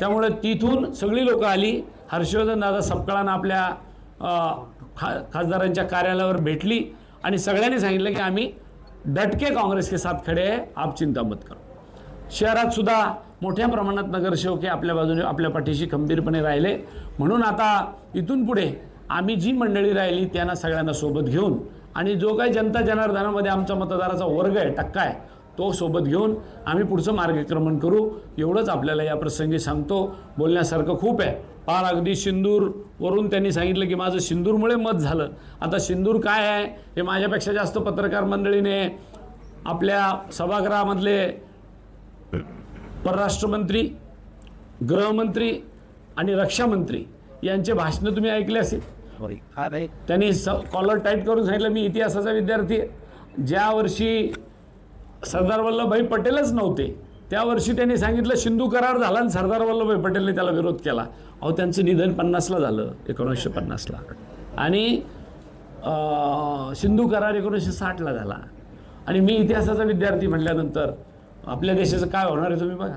त्यामुळे तिथून सगळी लोक आली. हर्षवर्धन दादा सपकाळांना आपल्या खासदारांच्या कार्यालयावर भेटली आणि सगळ्यांनी सांगितलं की आम्ही डटके काँग्रेस के साथ खडे आहे, आप चिंता मत करो. शहरात सुद्धा मोठ्या प्रमाणात नगरसेवक आपल्या बाजूने आपल्या पाठीशी खंबीरपणे राहिले. म्हणून आता इथून पुढे आम्ही जी मंडळी राहिली त्यांना सगळ्यांना सोबत घेऊन आणि जो काही जनता जनार्दनामध्ये आमचा मतदाराचा वर्ग आहे, टक्का आहे, तो सोबत घेऊन आम्ही पुढचं मार्गक्रमण करू. एवढंच आपल्याला या प्रसंगी सांगतो. बोलण्यासारखं खूप आहे. पार अगदी सिंदूरवरून त्यांनी सांगितलं की माझं सिंदूरमुळे मत झालं. आता सिंदूर काय आहे हे माझ्यापेक्षा जास्त पत्रकार मंडळीने आपल्या सभागृहामधले परराष्ट्रमंत्री, गृहमंत्री आणि रक्षामंत्री यांचे भाषणं तुम्ही ऐकले असेल. त्यांनी कॉलर टाईट करून सांगितलं मी इतिहासाचा विद्यार्थी आहे. ज्या वर्षी सरदार वल्लभभाई पटेलच नव्हते त्या वर्षी त्यांनी सांगितलं सिंधू करार झाला आणि सरदार वल्लभभाई पटेलने त्याला विरोध केला. अहो त्यांचं निधन 50ला झालं, 1950ला, आणि सिंधू करार 1960ला झाला. आणि मी इतिहासाचा विद्यार्थी म्हटल्यानंतर आपल्या देशाचं काय होणार आहे तुम्ही बघा.